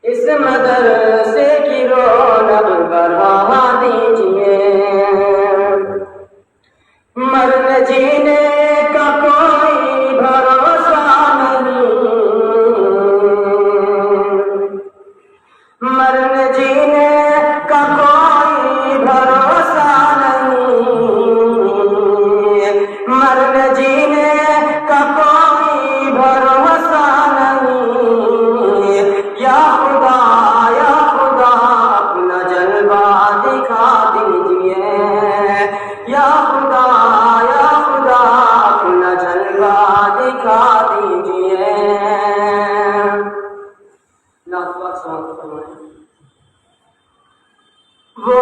اس مدرسے کی رونق بڑھا دیجئے، مرنے جینے کا کوئی بھروسہ نہیں، مرنے جینے کا کوئی بھروسہ نہیں، مرنے جینے کا کوئی بھروسہ نہیں، یا خدا اپنا جلوہ دکھا دیجئے، یا خدا اپنا جلوہ دکھا دیجئے۔ نعت پاک سماعت فرمائیں۔ وہ